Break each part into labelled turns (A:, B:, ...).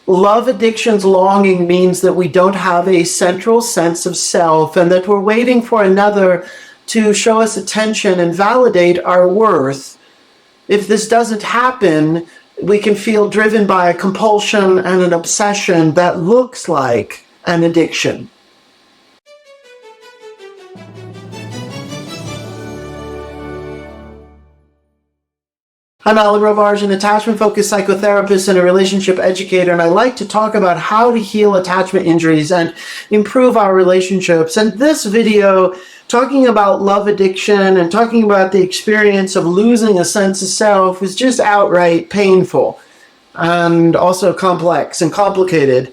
A: Love addiction's longing means that we don't have a central sense of self and that we're waiting for another to show us attention and validate our worth. If this doesn't happen, we can feel driven by a compulsion and an obsession that looks like an addiction. I'm Alan Robarge, an attachment-focused psychotherapist and a relationship educator, and I like to talk about how to heal attachment injuries and improve our relationships. And this video, talking about love addiction and talking about the experience of losing a sense of self, is just outright painful and also complex and complicated.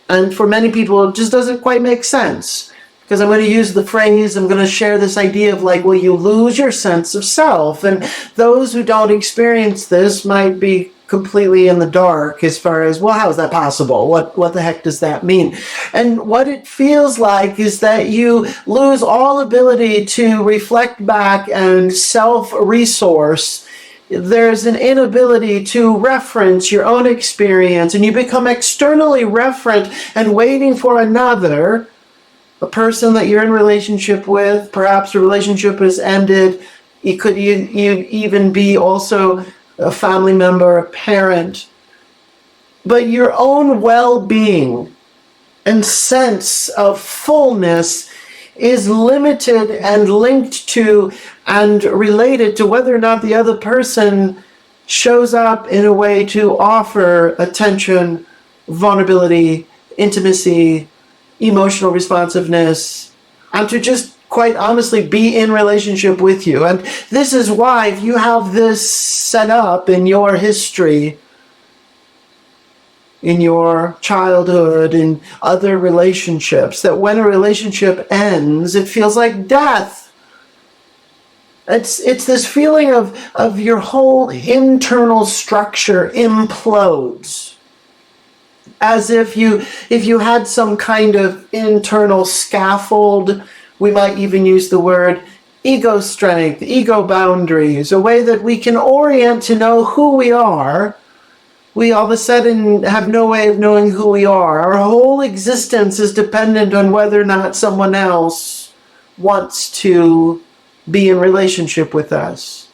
A: And for many people, it just doesn't quite make sense. Because I'm going to use the phrase, I'm going to share this idea of like, well, you lose your sense of self. And those who don't experience this might be completely in the dark as far as, well, how is that possible? What the heck does that mean? And what it feels like is that you lose all ability to reflect back and self-resource. There's an inability to reference your own experience, and you become externally referent and waiting for another, a person that you're in relationship with. Perhaps the relationship has ended. You even be also a family member, a parent. But your own well-being and sense of fullness is limited and linked to and related to whether or not the other person shows up in a way to offer attention, vulnerability, intimacy, emotional responsiveness, and to just quite honestly be in relationship with you. And this is why, if you have this set up in your history, in your childhood, in other relationships, that when a relationship ends, it feels like death. It's this feeling of your whole internal structure implodes. As if you had some kind of internal scaffold. We might even use the word ego strength, ego boundaries, a way that we can orient to know who we are. We all of a sudden have no way of knowing who we are. Our whole existence is dependent on whether or not someone else wants to be in relationship with us.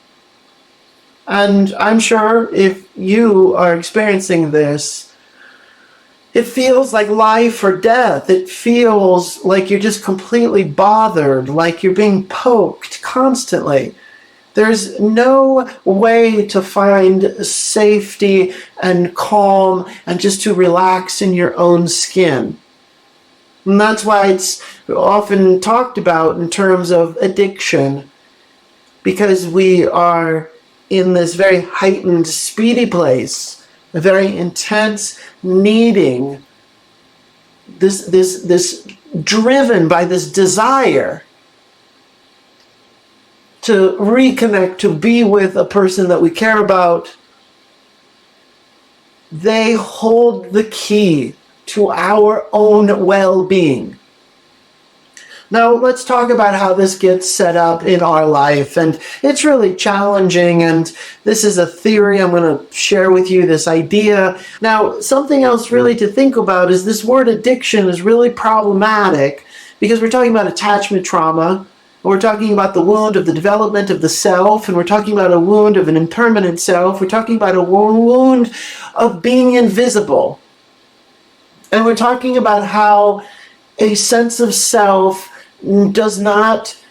A: And I'm sure if you are experiencing this, it feels like life or death. It feels like you're just completely bothered, like you're being poked constantly. There's no way to find safety and calm and just to relax in your own skin. And that's why it's often talked about in terms of addiction, because we are in this very heightened, speedy place, a very intense needing, this driven by this desire to reconnect, to be with a person that we care about. They hold the key to our own well-being. Now, let's talk about how this gets set up in our life. And it's really challenging, and this is a theory I'm going to share with you, this idea. Now, something else really to think about is this word addiction is really problematic because we're talking about attachment trauma. We're talking about the wound of the development of the self, and we're talking about a wound of an impermanent self. We're talking about a wound of being invisible. And we're talking about how a sense of self does not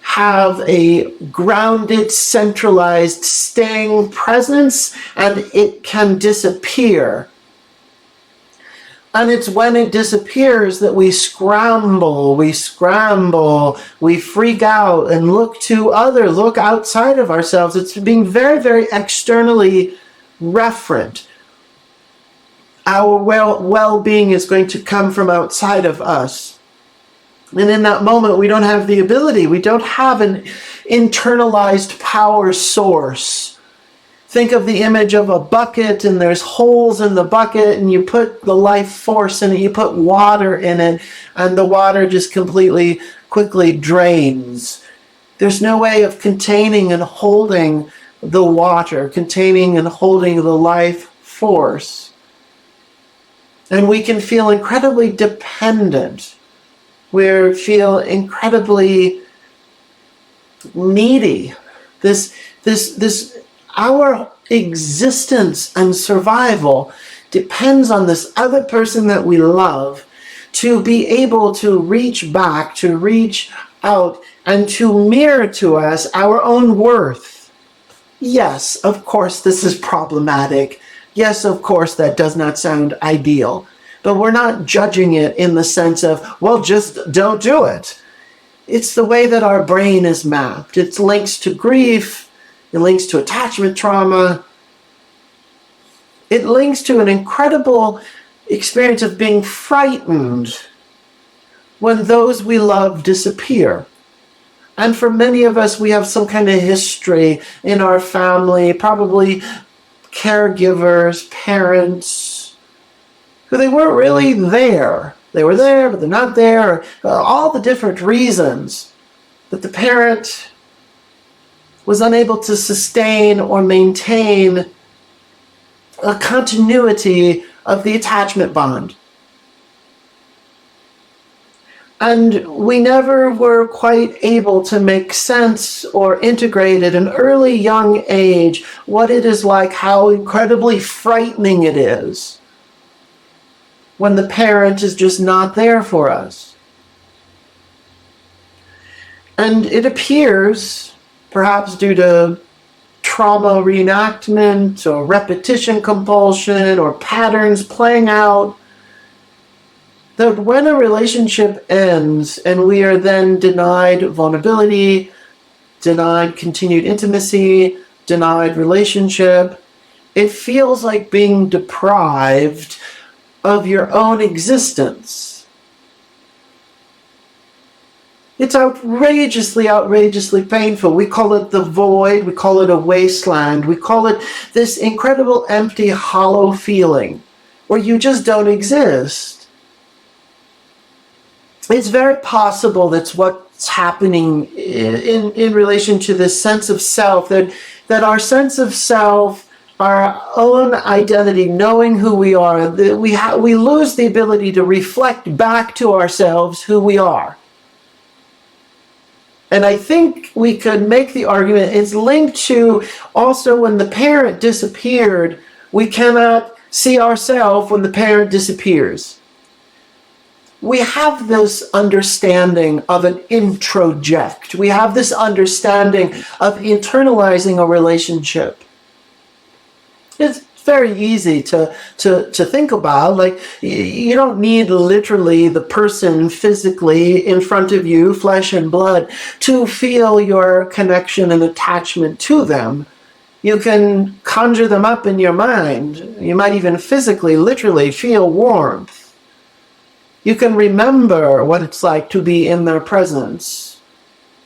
A: have a grounded, centralized, staying presence, and it can disappear. And it's when it disappears that we scramble, we freak out and look outside of ourselves. It's being very, very externally referent. Our well-being is going to come from outside of us. And in that moment, we don't have the ability. We don't have an internalized power source. Think of the image of a bucket, and there's holes in the bucket, and you put the life force in it, you put water in it, and the water just quickly drains. There's no way of containing and holding the water, containing and holding the life force. And we can feel incredibly dependent. We feel incredibly needy. Our existence and survival depends on this other person that we love to be able to reach back, to reach out, and to mirror to us our own worth. Yes, of course, this is problematic. Yes, of course, that does not sound ideal. But we're not judging it in the sense of, well, just don't do it. It's the way that our brain is mapped. It links to grief. It links to attachment trauma. It links to an incredible experience of being frightened when those we love disappear. And for many of us, we have some kind of history in our family, probably caregivers, parents, who they weren't really there. They were there, but they're not there. All the different reasons that the parent was unable to sustain or maintain a continuity of the attachment bond. And we never were quite able to make sense or integrate at an early young age what it is like, how incredibly frightening it is when the parent is just not there for us. And it appears, perhaps due to trauma reenactment or repetition compulsion or patterns playing out, that when a relationship ends and we are then denied vulnerability, denied continued intimacy, denied relationship, it feels like being deprived of your own existence. It's outrageously, outrageously painful. We call it the void. We call it a wasteland. We call it this incredible, empty, hollow feeling where you just don't exist. It's very possible that's what's happening in relation to this sense of self, that our sense of self, our own identity, knowing who we are, we lose the ability to reflect back to ourselves who we are. And I think we could make the argument it's linked to also when the parent disappeared, we cannot see ourselves when the parent disappears. We have this understanding of an introject. We have this understanding of internalizing a relationship. It's very easy to think about. Like, you don't need literally the person physically in front of you, flesh and blood, to feel your connection and attachment to them. You can conjure them up in your mind. You might even physically, literally feel warmth. You can remember what it's like to be in their presence.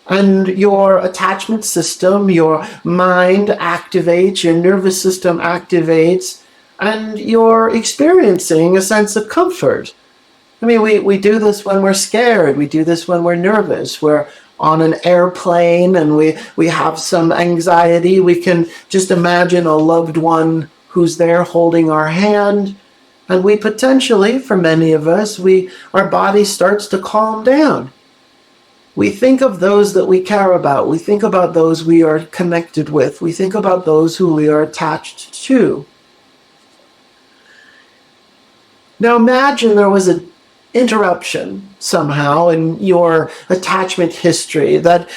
A: And your attachment system, your mind activates, your nervous system activates, and you're experiencing a sense of comfort. I mean, we do this when we're scared. We do this when we're nervous. We're on an airplane and we have some anxiety. We can just imagine a loved one who's there holding our hand. And we potentially, for many of us, our body starts to calm down. We think of those that we care about. We think about those we are connected with. We think about those who we are attached to. Now imagine there was an interruption somehow in your attachment history, that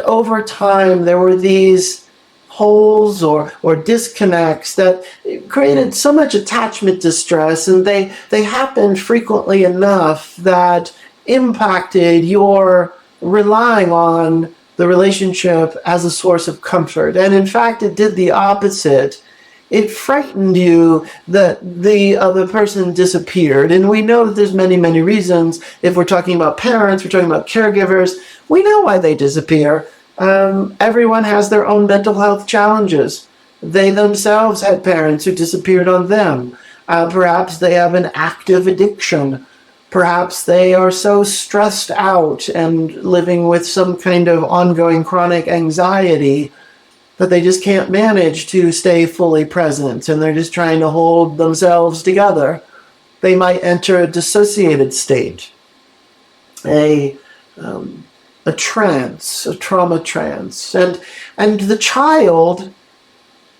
A: over time there were these holes or disconnects that created so much attachment distress, and they happened frequently enough that impacted your relying on the relationship as a source of comfort. And in fact, it did the opposite. It frightened you that the other person disappeared. And we know that there's many, many reasons. If we're talking about parents, we're talking about caregivers, we know why they disappear. Everyone has their own mental health challenges. They themselves had parents who disappeared on them. Perhaps they have an active addiction. Perhaps they are so stressed out and living with some kind of ongoing chronic anxiety that they just can't manage to stay fully present, and they're just trying to hold themselves together. they might enter a dissociated state, a trance, a trauma trance. And the child,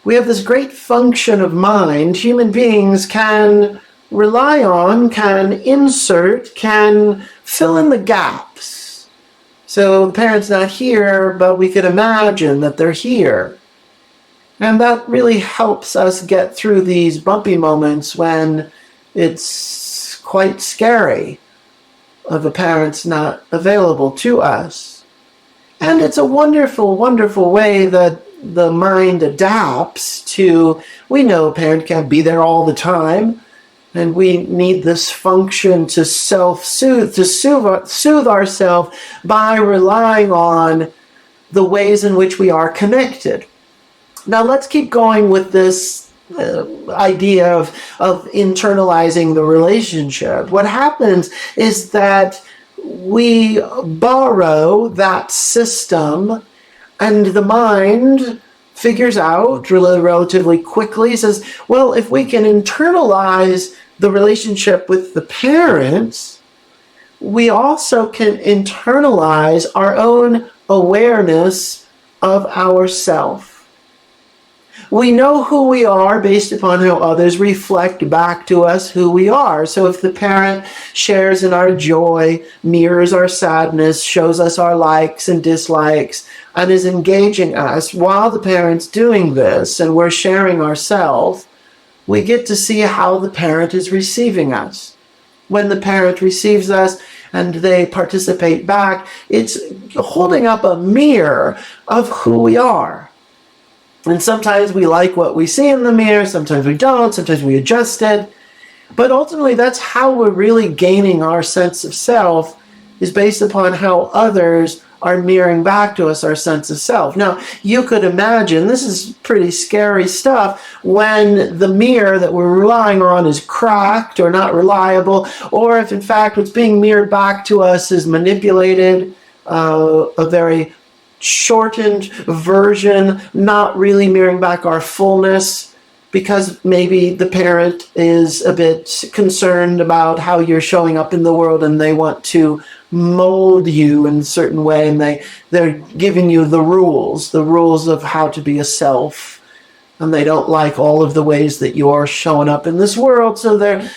A: we have this great function of mind. Human beings can rely on, can insert, can fill in the gaps. So the parent's not here, but we could imagine that they're here. And that really helps us get through these bumpy moments when it's quite scary of a parent's not available to us. And it's a wonderful, wonderful way that the mind adapts to, we know a parent can't be there all the time, and we need this function to self-soothe, to soothe ourselves by relying on the ways in which we are connected. Now let's keep going with this idea of internalizing the relationship. What happens is that we borrow that system, and the mind figures out relatively quickly, says, well, if we can internalize the relationship with the parents, we also can internalize our own awareness of ourself. We know who we are based upon how others reflect back to us who we are. So if the parent shares in our joy, mirrors our sadness, shows us our likes and dislikes, and is engaging us while the parent's doing this and we're sharing ourselves, we get to see how the parent is receiving us. When the parent receives us and they participate back, it's holding up a mirror of who we are. And sometimes we like what we see in the mirror, sometimes we don't, sometimes we adjust it. But ultimately, that's how we're really gaining our sense of self, is based upon how others are mirroring back to us our sense of self. Now, you could imagine, this is pretty scary stuff, when the mirror that we're relying on is cracked or not reliable, or if in fact what's being mirrored back to us is manipulated, a very shortened version, not really mirroring back our fullness, because maybe the parent is a bit concerned about how you're showing up in the world and they want to mold you in a certain way, and they're giving you the rules of how to be a self, and they don't like all of the ways that you're showing up in this world, so they're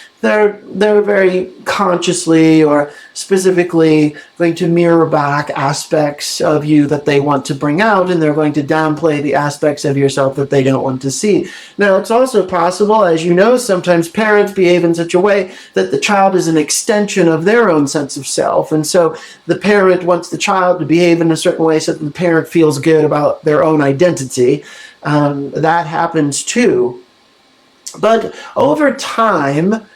A: very consciously or specifically going to mirror back aspects of you that they want to bring out, and they're going to downplay the aspects of yourself that they don't want to see. Now, it's also possible, as you know, sometimes parents behave in such a way that the child is an extension of their own sense of self, and so the parent wants the child to behave in a certain way so that the parent feels good about their own identity. That happens too. But over time,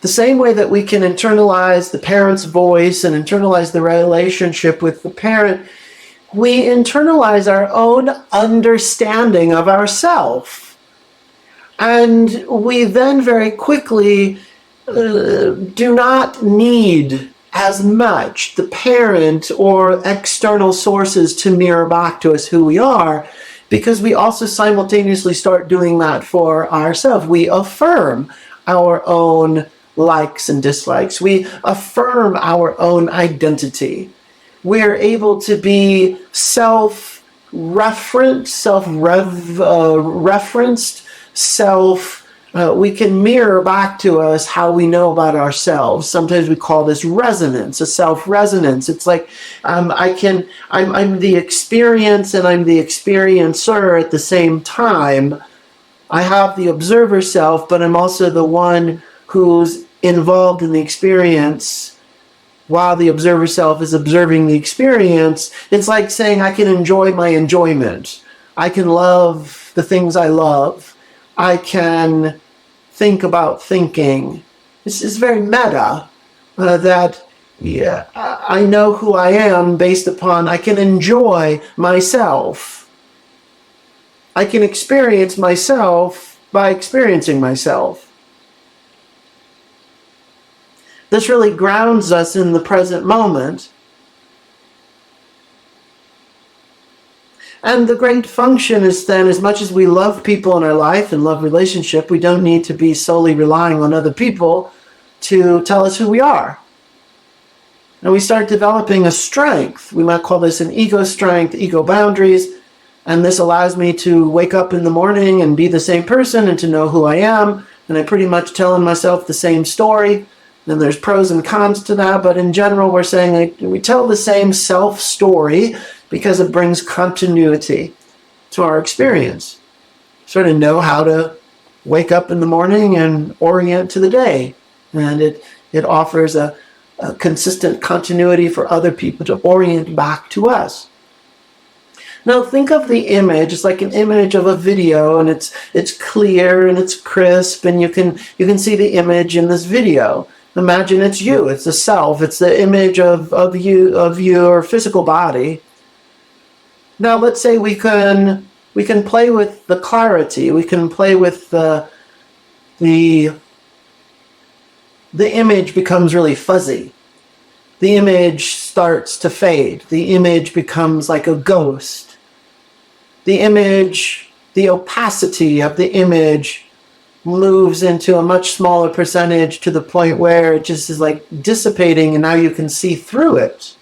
A: the same way that we can internalize the parent's voice and internalize the relationship with the parent, we internalize our own understanding of ourself. And we then very quickly do not need as much the parent or external sources to mirror back to us who we are, because we also simultaneously start doing that for ourselves. We affirm our own likes and dislikes. We affirm our own identity. We're able to be self-referenced, we can mirror back to us how we know about ourselves. Sometimes we call this resonance, a self-resonance. It's like I'm the experience and I'm the experiencer at the same time. I have the observer self, but I'm also the one who's involved in the experience while the observer self is observing the experience. It's like saying I can enjoy my enjoyment. I can love the things I love. I can think about thinking. This is very meta, that I know who I am based upon, I can enjoy myself. I can experience myself by experiencing myself. This really grounds us in the present moment. And the great function is then, as much as we love people in our life and love relationship, we don't need to be solely relying on other people to tell us who we are. And we start developing a strength. We might call this an ego strength, ego boundaries. And this allows me to wake up in the morning and be the same person and to know who I am. And I'm pretty much telling myself the same story. And there's pros and cons to that. But in general, we're saying we tell the same self-story because it brings continuity to our experience. Sort of know how to wake up in the morning and orient to the day. And it offers a consistent continuity for other people to orient back to us. Now think of the image. It's like an image of a video, and it's clear and it's crisp, and you can see the image in this video. Imagine it's you. It's the self. It's the image of your physical body. Now let's say we can play with the clarity. We can play with the image becomes really fuzzy. The image starts to fade. The image becomes like a ghost. The image, the opacity of the image moves into a much smaller percentage to the point where it just is like dissipating, and now you can see through it.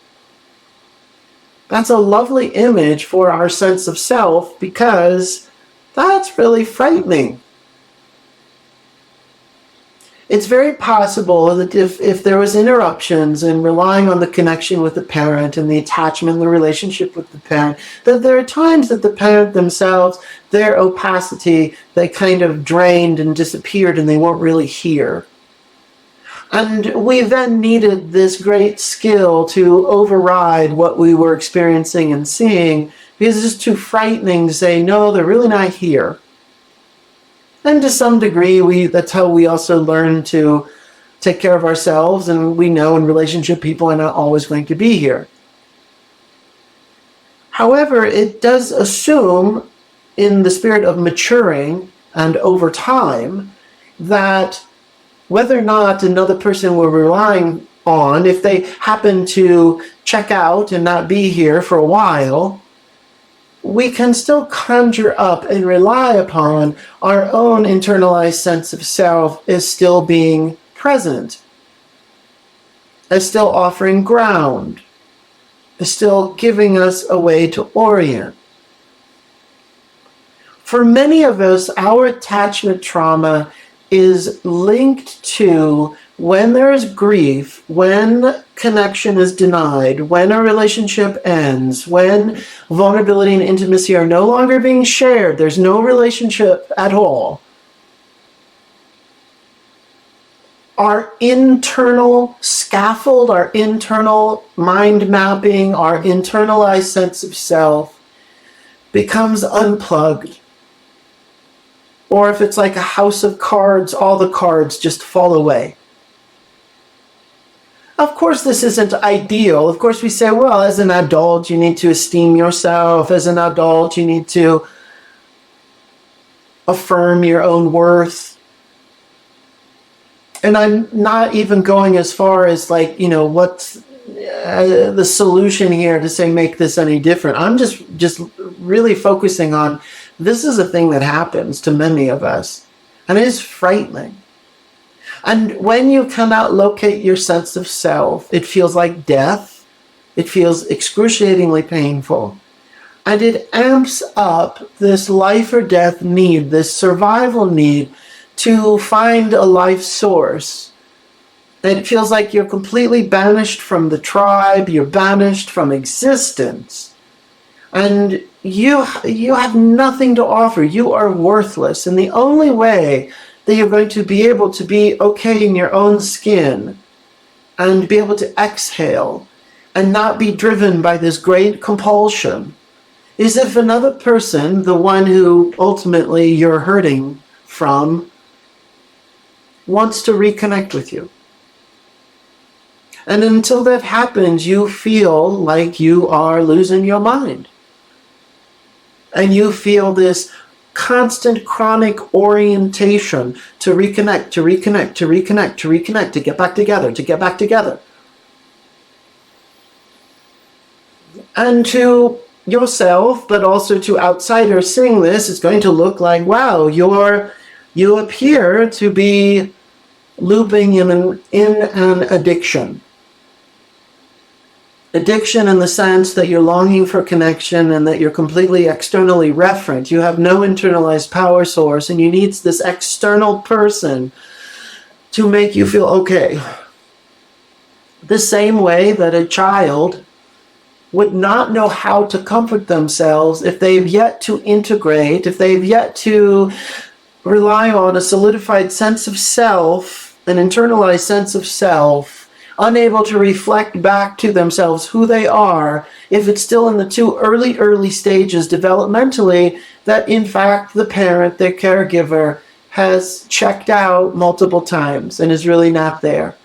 A: That's a lovely image for our sense of self, because that's really frightening. It's very possible that if there was interruptions and relying on the connection with the parent and the attachment, the relationship with the parent, that there are times that the parent themselves, their opacity, they kind of drained and disappeared and they weren't really here. And we then needed this great skill to override what we were experiencing and seeing, because it's just too frightening to say, no, they're really not here. And to some degree, that's how we also learn to take care of ourselves, and we know in relationship people are not always going to be here. However, it does assume, in the spirit of maturing and over time, that whether or not another person we're relying on, if they happen to check out and not be here for a while, we can still conjure up and rely upon our own internalized sense of self as still being present, as still offering ground, as still giving us a way to orient. For many of us, our attachment trauma is linked to when there is grief, when connection is denied, when a relationship ends, when vulnerability and intimacy are no longer being shared, there's no relationship at all. Our internal scaffold, our internal mind mapping, our internalized sense of self becomes unplugged. Or if it's like a house of cards, all the cards just fall away. Of course, this isn't ideal. Of course, we say, well, as an adult, you need to esteem yourself. As an adult, you need to affirm your own worth. And I'm not even going as far as like, what's the solution here to say make this any different. I'm just really focusing on this is a thing that happens to many of us. And it is frightening. And when you cannot locate your sense of self, it feels like death. It feels excruciatingly painful. And it amps up this life or death need, this survival need to find a life source. And it feels like you're completely banished from the tribe, you're banished from existence. And you have nothing to offer. You are worthless. And the only way that you're going to be able to be okay in your own skin and be able to exhale and not be driven by this great compulsion is if another person, the one who ultimately you're hurting from, wants to reconnect with you. And until that happens, you feel like you are losing your mind. And you feel this constant chronic orientation to reconnect, to reconnect, to reconnect, to reconnect, to get back together, to get back together. And to yourself, but also to outsiders seeing this, it's going to look like, wow, you appear to be looping in an addiction. Addiction in the sense that you're longing for connection and that you're completely externally referent. You have no internalized power source and you need this external person to make you feel okay. The same way that a child would not know how to comfort themselves if they've yet to integrate, if they've yet to rely on a solidified sense of self, an internalized sense of self, unable to reflect back to themselves who they are, if it's still in the too early stages developmentally, that in fact the parent, their caregiver, has checked out multiple times and is really not there.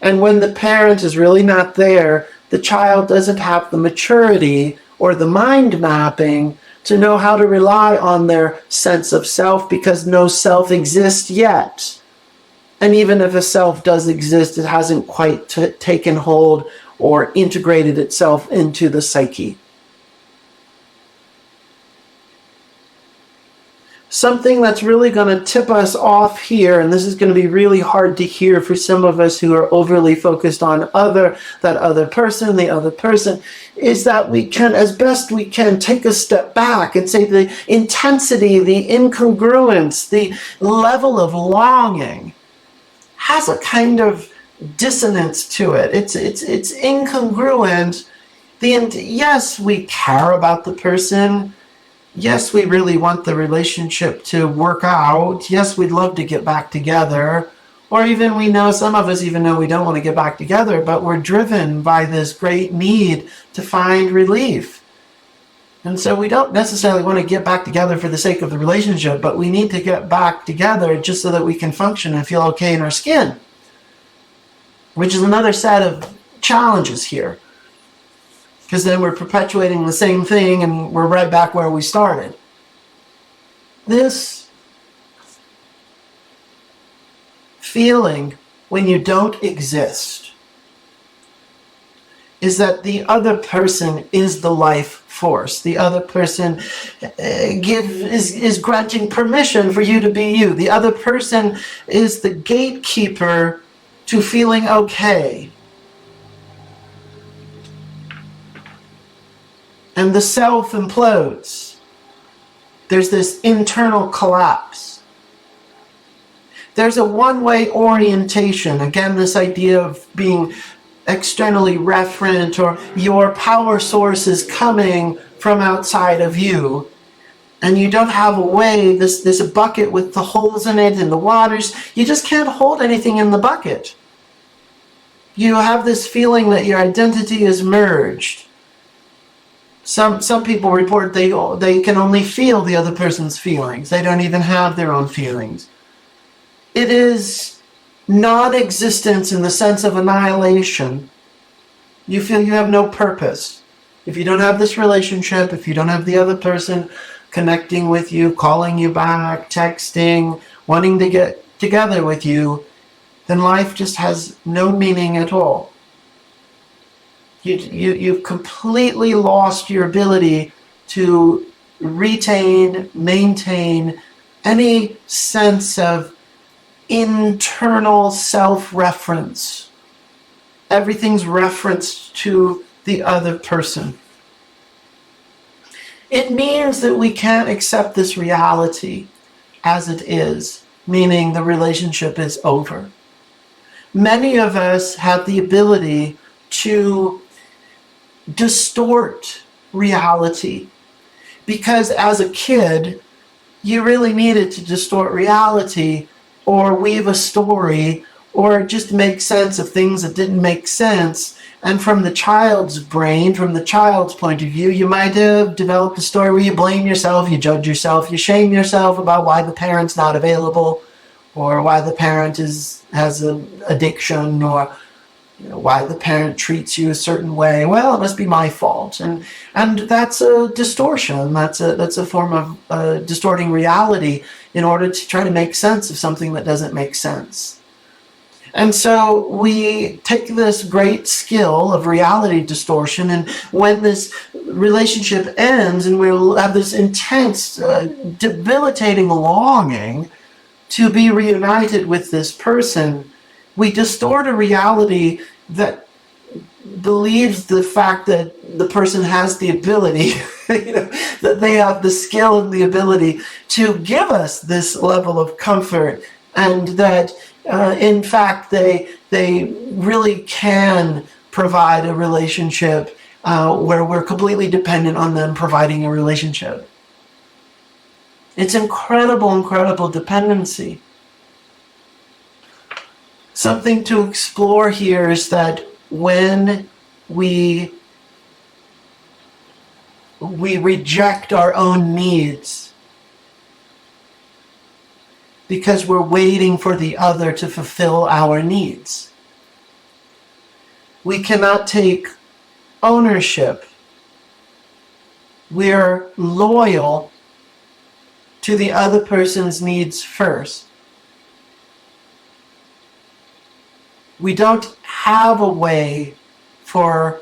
A: And when the parent is really not there, the child doesn't have the maturity or the mind mapping to know how to rely on their sense of self because no self exists yet. And even if a self does exist, it hasn't quite taken hold or integrated itself into the psyche. Something that's really going to tip us off here, and this is going to be really hard to hear for some of us who are overly focused on the other person, is that we can, as best we can, take a step back and say the intensity, the incongruence, the level of longing has a kind of dissonance to it. It's incongruent. Yes, we care about the person. Yes, we really want the relationship to work out. Yes, we'd love to get back together. Or even we know, some of us even know we don't want to get back together, but we're driven by this great need to find relief. And so we don't necessarily want to get back together for the sake of the relationship, but we need to get back together just so that we can function and feel okay in our skin. Which is another set of challenges here. Because then we're perpetuating the same thing and we're right back where we started. This feeling when you don't exist is that the other person is the life force. The other person is granting permission for you to be you. The other person is the gatekeeper to feeling okay. And the self implodes. There's this internal collapse. There's a one-way orientation. Again, this idea of being externally referent, or your power source is coming from outside of you. And you don't have a way, there's a bucket with the holes in it and the waters. You just can't hold anything in the bucket. You have this feeling that your identity is merged. Some people report they can only feel the other person's feelings. They don't even have their own feelings. It is non-existence in the sense of annihilation. You feel you have no purpose. If you don't have this relationship, if you don't have the other person connecting with you, calling you back, texting, wanting to get together with you, then life just has no meaning at all. You've completely lost your ability to retain, maintain any sense of internal self-reference. Everything's referenced to the other person. It means that we can't accept this reality as it is, meaning the relationship is over. Many of us have the ability to distort reality, because as a kid you really needed to distort reality or weave a story or just make sense of things that didn't make sense. And from the child's brain, from the child's point of view, you might have developed a story where you blame yourself, you judge yourself, you shame yourself about why the parent's not available, or why the parent has an addiction, or why the parent treats you a certain way. Well, it must be my fault. And that's a distortion. That's a form of distorting reality in order to try to make sense of something that doesn't make sense. And so we take this great skill of reality distortion, and when this relationship ends and we'll have this intense, debilitating longing to be reunited with this person, we distort a reality that believes the fact that the person has the ability, that they have the skill and the ability to give us this level of comfort, and that in fact they really can provide a relationship where we're completely dependent on them providing a relationship. It's incredible dependency. Something to explore here is that when we reject our own needs because we're waiting for the other to fulfill our needs, we cannot take ownership. We're loyal to the other person's needs first. We don't have a way for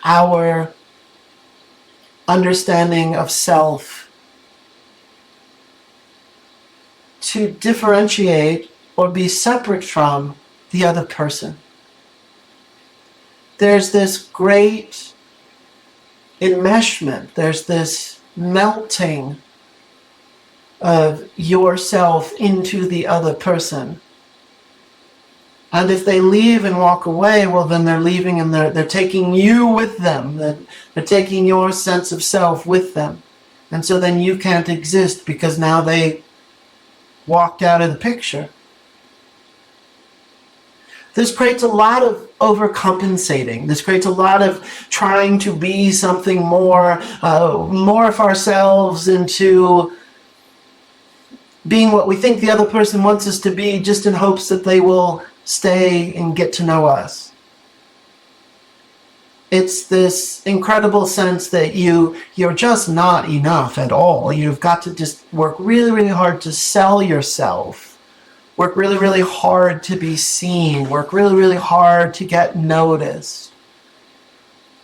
A: our understanding of self to differentiate or be separate from the other person. There's this great enmeshment, there's this melting of yourself into the other person. And if they leave and walk away, well, then they're leaving and they're taking you with them. They're taking your sense of self with them. And so then you can't exist because now they walked out of the picture. This creates a lot of overcompensating. This creates a lot of trying to be something more of ourselves into being what we think the other person wants us to be, just in hopes that they will stay and get to know us. It's this incredible sense that you're just not enough at all. You've got to just work really hard to sell yourself. Work really hard to be seen. Work really hard to get noticed.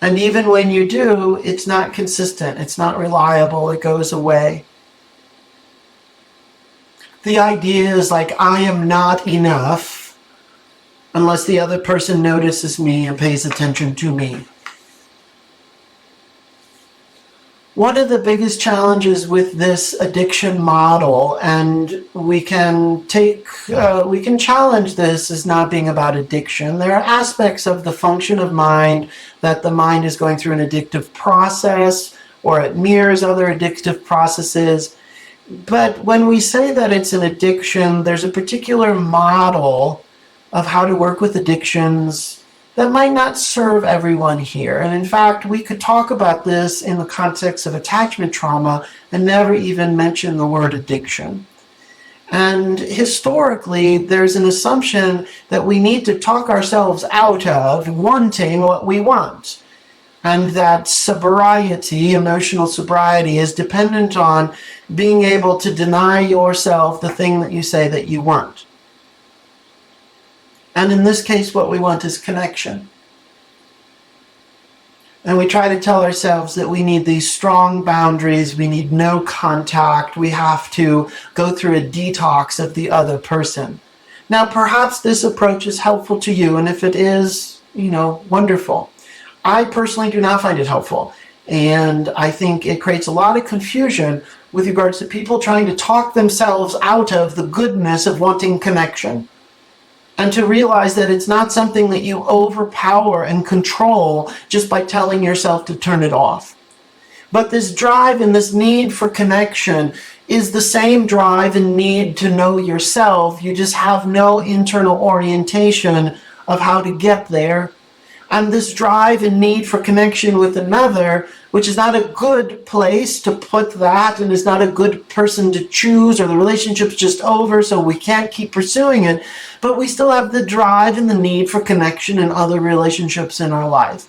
A: And even when you do, it's not consistent. It's not reliable. It goes away. The idea is like, I am not enough unless the other person notices me and pays attention to me. One of the biggest challenges with this addiction model, and we can challenge this as not being about addiction. There are aspects of the function of mind that the mind is going through an addictive process, or it mirrors other addictive processes. But when we say that it's an addiction, there's a particular model of how to work with addictions that might not serve everyone here. And in fact, we could talk about this in the context of attachment trauma and never even mention the word addiction. And historically, there's an assumption that we need to talk ourselves out of wanting what we want. And that sobriety, emotional sobriety, is dependent on being able to deny yourself the thing that you say that you want. And in this case, what we want is connection. And we try to tell ourselves that we need these strong boundaries, we need no contact, we have to go through a detox of the other person. Now, perhaps this approach is helpful to you, and if it is, wonderful. I personally do not find it helpful. And I think it creates a lot of confusion with regards to people trying to talk themselves out of the goodness of wanting connection. And to realize that it's not something that you overpower and control just by telling yourself to turn it off. But this drive and this need for connection is the same drive and need to know yourself. You just have no internal orientation of how to get there. And this drive and need for connection with another, which is not a good place to put that, and is not a good person to choose, or the relationship's just over, so we can't keep pursuing it. But we still have the drive and the need for connection in other relationships in our life.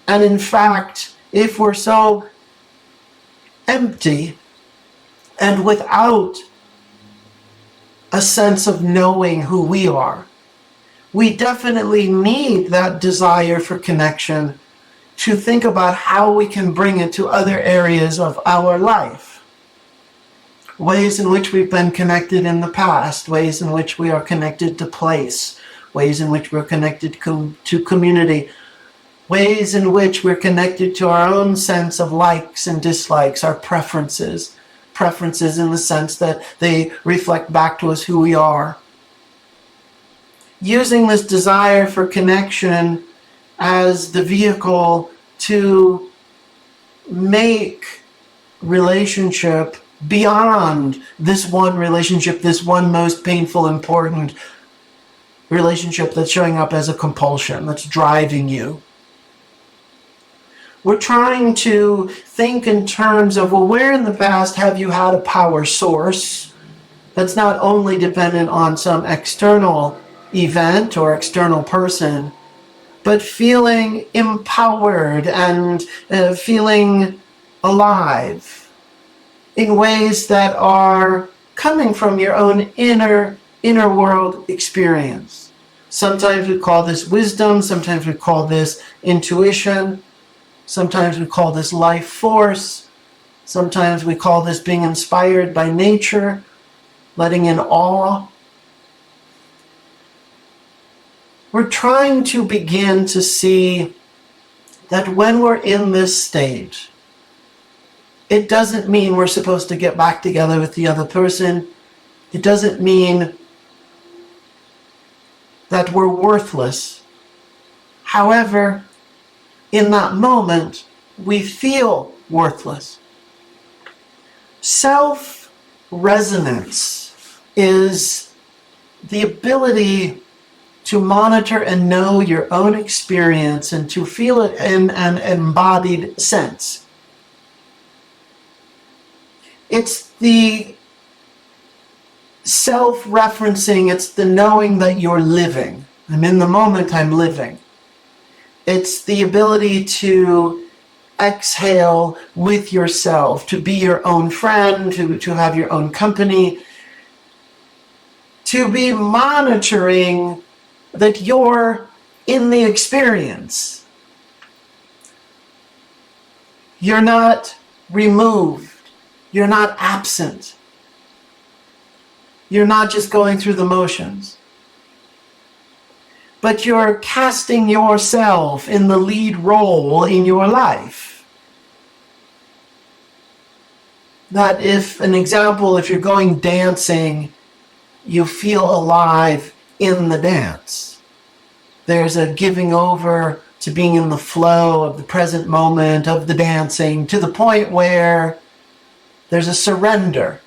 A: And in fact, if we're so empty and without a sense of knowing who we are, we definitely need that desire for connection to think about how we can bring it to other areas of our life. Ways in which we've been connected in the past, ways in which we are connected to place, ways in which we're connected to community, ways in which we're connected to our own sense of likes and dislikes, our preferences. Preferences in the sense that they reflect back to us who we are. Using this desire for connection as the vehicle to make relationship beyond this one relationship, this one most painful, important relationship that's showing up as a compulsion, that's driving you. We're trying to think in terms of, well, where in the past have you had a power source that's not only dependent on some external event or external person, but feeling empowered and feeling alive in ways that are coming from your own inner world experience. Sometimes we call this wisdom, sometimes we call this intuition, sometimes we call this life force, sometimes we call this being inspired by nature, letting in awe. We're trying to begin to see that when we're in this stage, it doesn't mean we're supposed to get back together with the other person. It doesn't mean that we're worthless. However, in that moment, we feel worthless. Self-resonance is the ability to monitor and know your own experience and to feel it in an embodied sense. It's the self-referencing, it's the knowing that you're living. I'm in the moment, I'm living. It's the ability to exhale with yourself, to be your own friend, to have your own company, to be monitoring that you're in the experience. You're not removed. You're not absent. You're not just going through the motions. But you're casting yourself in the lead role in your life. That if you're going dancing, you feel alive in the dance. There's a giving over to being in the flow of the present moment of the dancing to the point where there's a surrender.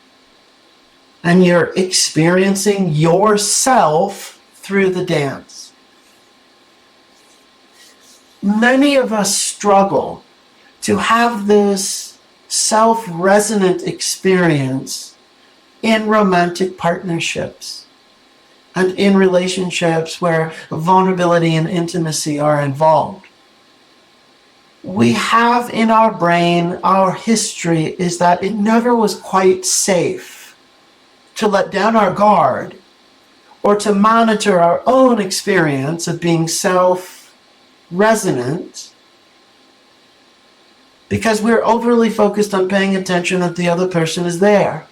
A: And you're experiencing yourself through the dance. Many of us struggle to have this self-resonant experience in romantic partnerships and in relationships where vulnerability and intimacy are involved. We have in our brain, our history is that it never was quite safe to let down our guard or to monitor our own experience of being self-resonant because we're overly focused on paying attention that the other person is there.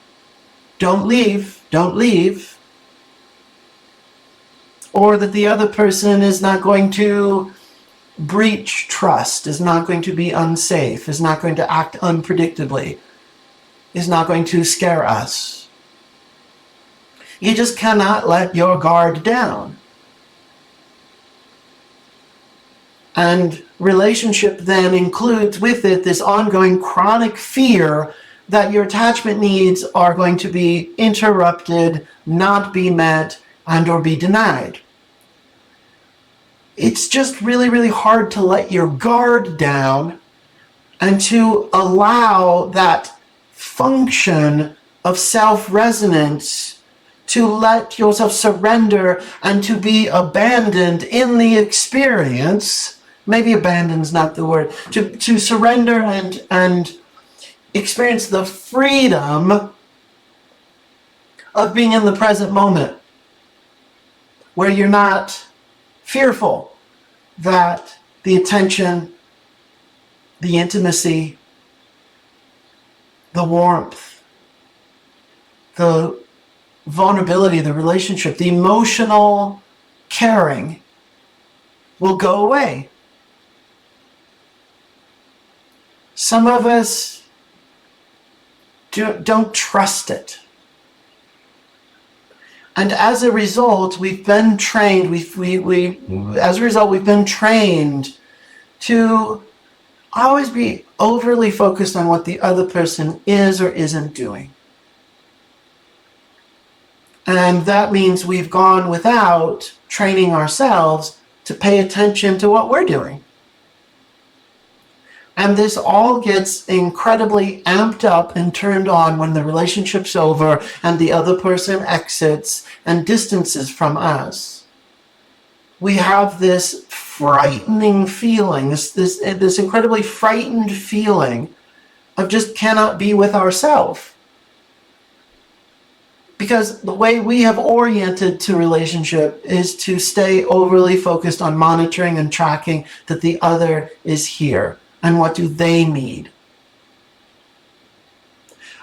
A: Don't leave, don't leave. Or that the other person is not going to breach trust, is not going to be unsafe, is not going to act unpredictably, is not going to scare us. You just cannot let your guard down. And relationship then includes with it this ongoing chronic fear that your attachment needs are going to be interrupted, not be met, and or be denied. It's just really, really hard to let your guard down and to allow that function of self-resonance to let yourself surrender and to be abandoned in the experience. Maybe abandon's not the word. To surrender and experience the freedom of being in the present moment, where you're not fearful that the attention, the intimacy, the warmth, the vulnerability, the relationship, the emotional caring will go away. Some of us don't trust it. And as a result, we've been trained, we've been trained to always be overly focused on what the other person is or isn't doing. And that means we've gone without training ourselves to pay attention to what we're doing. And this all gets incredibly amped up and turned on when the relationship's over and the other person exits and distances from us. We have this frightening feeling, this incredibly frightened feeling of just cannot be with ourselves. Because the way we have oriented to relationship is to stay overly focused on monitoring and tracking that the other is here. And what do they need?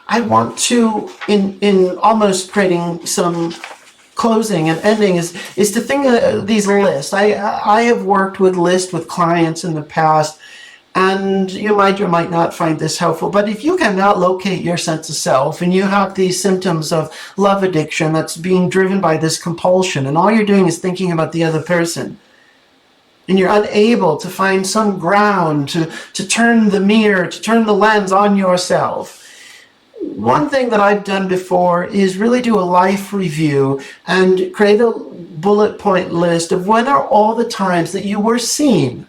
A: I want to, in almost creating some closing and ending, is to think of these lists. I have worked with lists with clients in the past, and you might or might not find this helpful, but if you cannot locate your sense of self and you have these symptoms of love addiction that's being driven by this compulsion, and all you're doing is thinking about the other person, and you're unable to find some ground to turn the mirror, to turn the lens on yourself. One thing that I've done before is really do a life review and create a bullet point list of when are all the times that you were seen.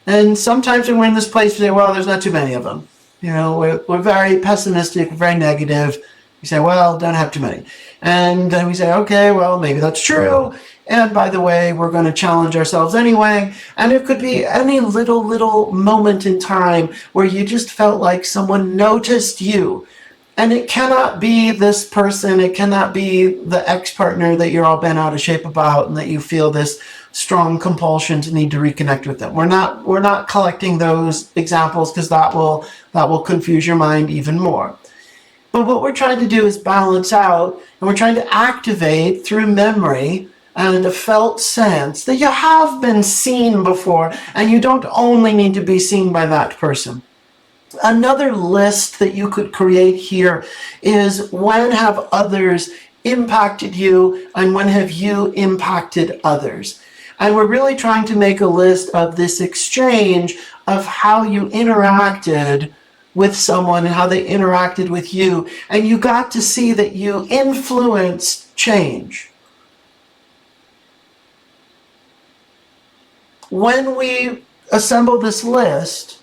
A: And sometimes when we're in this place, we say, well, there's not too many of them. You know, we're very pessimistic, very negative. We say, well, don't have too many. And then we say, okay, well, maybe that's true. And by the way, we're going to challenge ourselves anyway. And it could be any little moment in time where you just felt like someone noticed you. And it cannot be this person. It cannot be the ex-partner that you're all bent out of shape about and that you feel this strong compulsion to need to reconnect with them. We're not collecting those examples because that will confuse your mind even more. But what we're trying to do is balance out, and we're trying to activate through memory and a felt sense that you have been seen before, and you don't only need to be seen by that person. Another list that you could create here is when have others impacted you and when have you impacted others. And we're really trying to make a list of this exchange of how you interacted with someone and how they interacted with you. And you got to see that you influence change. When we assemble this list,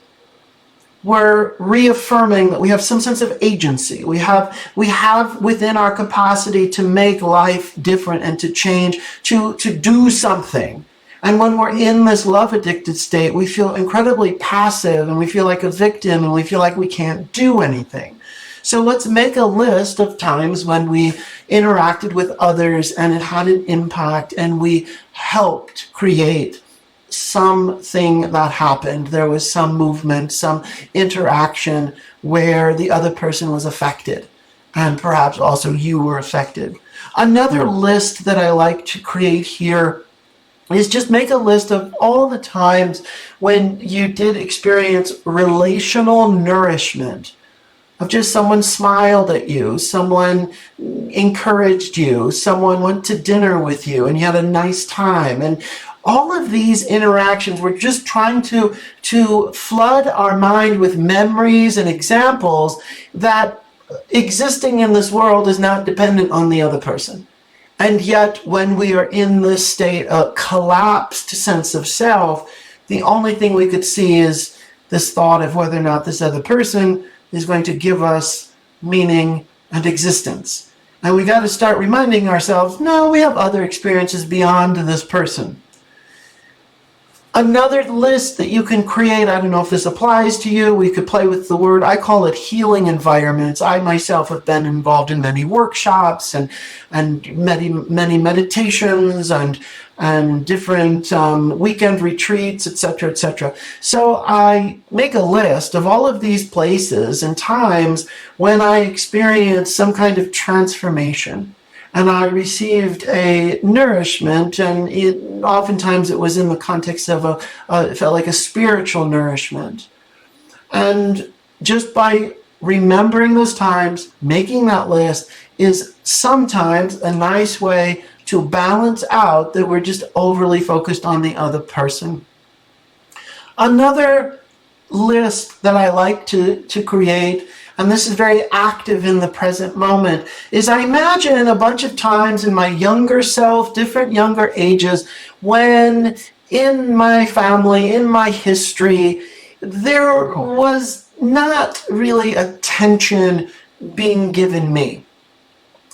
A: we're reaffirming that we have some sense of agency. We have within our capacity to make life different and to change, to do something. And when we're in this love-addicted state, we feel incredibly passive and we feel like a victim and we feel like we can't do anything. So let's make a list of times when we interacted with others and it had an impact and we helped create something that happened. There was some movement, some interaction where the other person was affected, and perhaps also you were affected. Another list that I like to create here is just make a list of all the times when you did experience relational nourishment, of just someone smiled at you, someone encouraged you, someone went to dinner with you and you had a nice time. And all of these interactions, we're just trying to flood our mind with memories and examples that existing in this world is not dependent on the other person. And yet, when we are in this state of collapsed sense of self, the only thing we could see is this thought of whether or not this other person is going to give us meaning and existence. And we got to start reminding ourselves, no, we have other experiences beyond this person. Another list that you can create, I don't know if this applies to you, we could play with the word, I call it healing environments. I myself have been involved in many workshops and many meditations and different weekend retreats, etc., etc. So I make a list of all of these places and times when I experienced some kind of transformation. And I received a nourishment, and oftentimes it was in the context of it felt like a spiritual nourishment. And just by remembering those times, making that list is sometimes a nice way to balance out that we're just overly focused on the other person. Another list that I like to create, and this is very active in the present moment, is I imagine a bunch of times in my younger self, different younger ages, when in my family, in my history, there was not really attention being given me.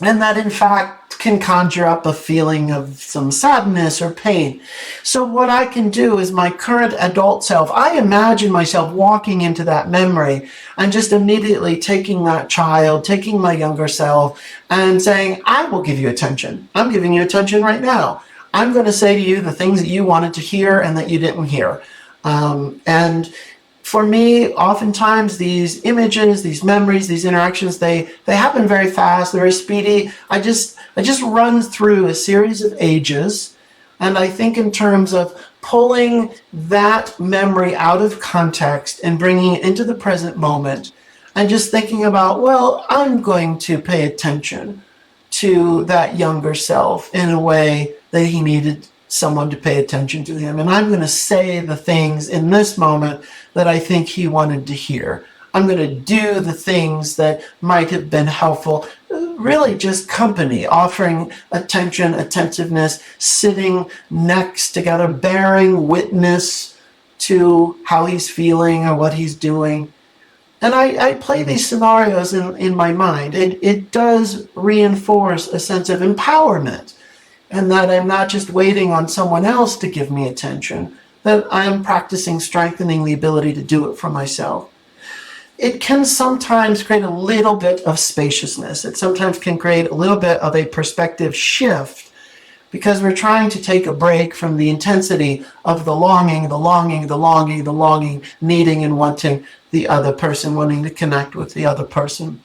A: And that in fact can conjure up a feeling of some sadness or pain. So what I can do is my current adult self, I imagine myself walking into that memory and just immediately taking that child, taking my younger self and saying, I will give you attention. I'm giving you attention right now. I'm going to say to you the things that you wanted to hear and that you didn't hear. And for me, oftentimes these images, these memories, these interactions, they happen very fast, they're very speedy. I just run through a series of ages, and I think in terms of pulling that memory out of context and bringing it into the present moment, and just thinking about, well, I'm going to pay attention to that younger self in a way that he needed someone to pay attention to him. And I'm going to say the things in this moment that I think he wanted to hear. I'm going to do the things that might have been helpful. Really just company, offering attention, attentiveness, sitting next together, bearing witness to how he's feeling or what he's doing. And I play these scenarios in my mind. It does reinforce a sense of empowerment, and that I'm not just waiting on someone else to give me attention, that I'm practicing strengthening the ability to do it for myself. It can sometimes create a little bit of spaciousness. It sometimes can create a little bit of a perspective shift because we're trying to take a break from the intensity of the longing, needing and wanting the other person, wanting to connect with the other person.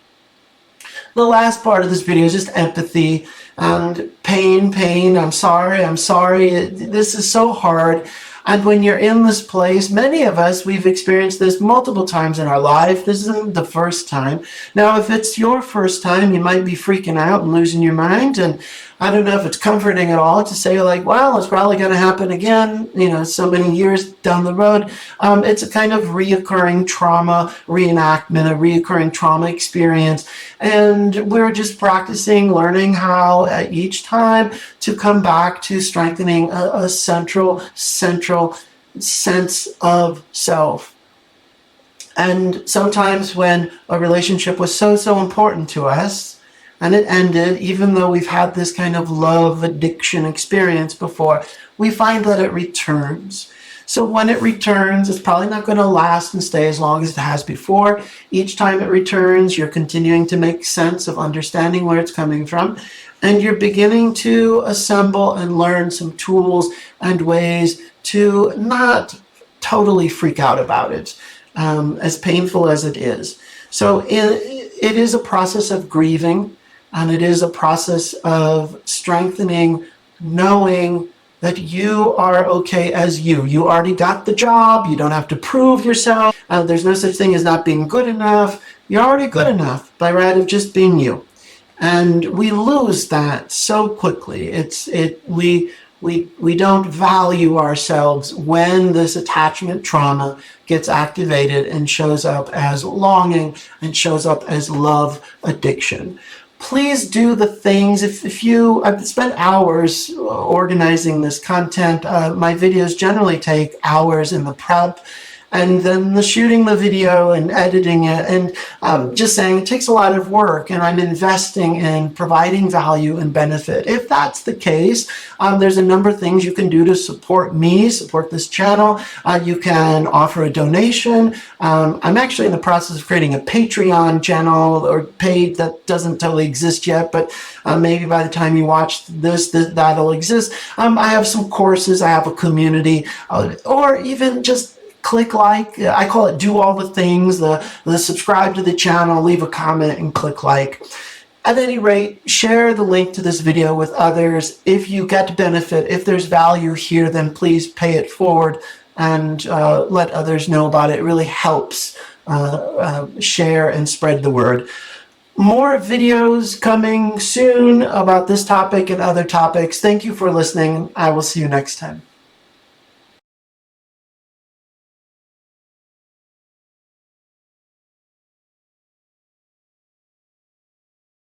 A: The last part of this video is just empathy and pain. I'm sorry. This is so hard. And when you're in this place, many of us, we've experienced this multiple times in our life. This isn't the first time. Now, if it's your first time, you might be freaking out and losing your mind. And I don't know if it's comforting at all to say like, well, it's probably going to happen again, so many years down the road. It's a kind of reoccurring trauma reenactment, a reoccurring trauma experience. And we're just practicing, learning how at each time to come back to strengthening a central sense of self. And sometimes when a relationship was so important to us, and it ended, even though we've had this kind of love addiction experience before, we find that it returns. So when it returns, it's probably not going to last and stay as long as it has before. Each time it returns, you're continuing to make sense of understanding where it's coming from. And you're beginning to assemble and learn some tools and ways to not totally freak out about it, as painful as it is. So it is a process of grieving. And it is a process of strengthening, knowing that you are okay as you. You already got the job. You don't have to prove yourself. There's no such thing as not being good enough. You're already good enough by right of just being you. And we lose that so quickly. We don't value ourselves when this attachment trauma gets activated and shows up as longing and shows up as love addiction. Please do the things. I've spent hours organizing this content. My videos generally take hours in the prep, and then the shooting the video and editing it, and just saying it takes a lot of work, and I'm investing in providing value and benefit. If that's the case, there's a number of things you can do to support me, support this channel. You can offer a donation. I'm actually in the process of creating a Patreon channel or page that doesn't totally exist yet, but maybe by the time you watch this, that'll exist. I have some courses, I have a community, or even just click like. I call it do all the things, the subscribe to the channel, leave a comment, and click like. At any rate, share the link to this video with others. If you get benefit, if there's value here, then please pay it forward and let others know about it. It really helps share and spread the word. More videos coming soon about this topic and other topics. Thank you for listening. I will see you next time.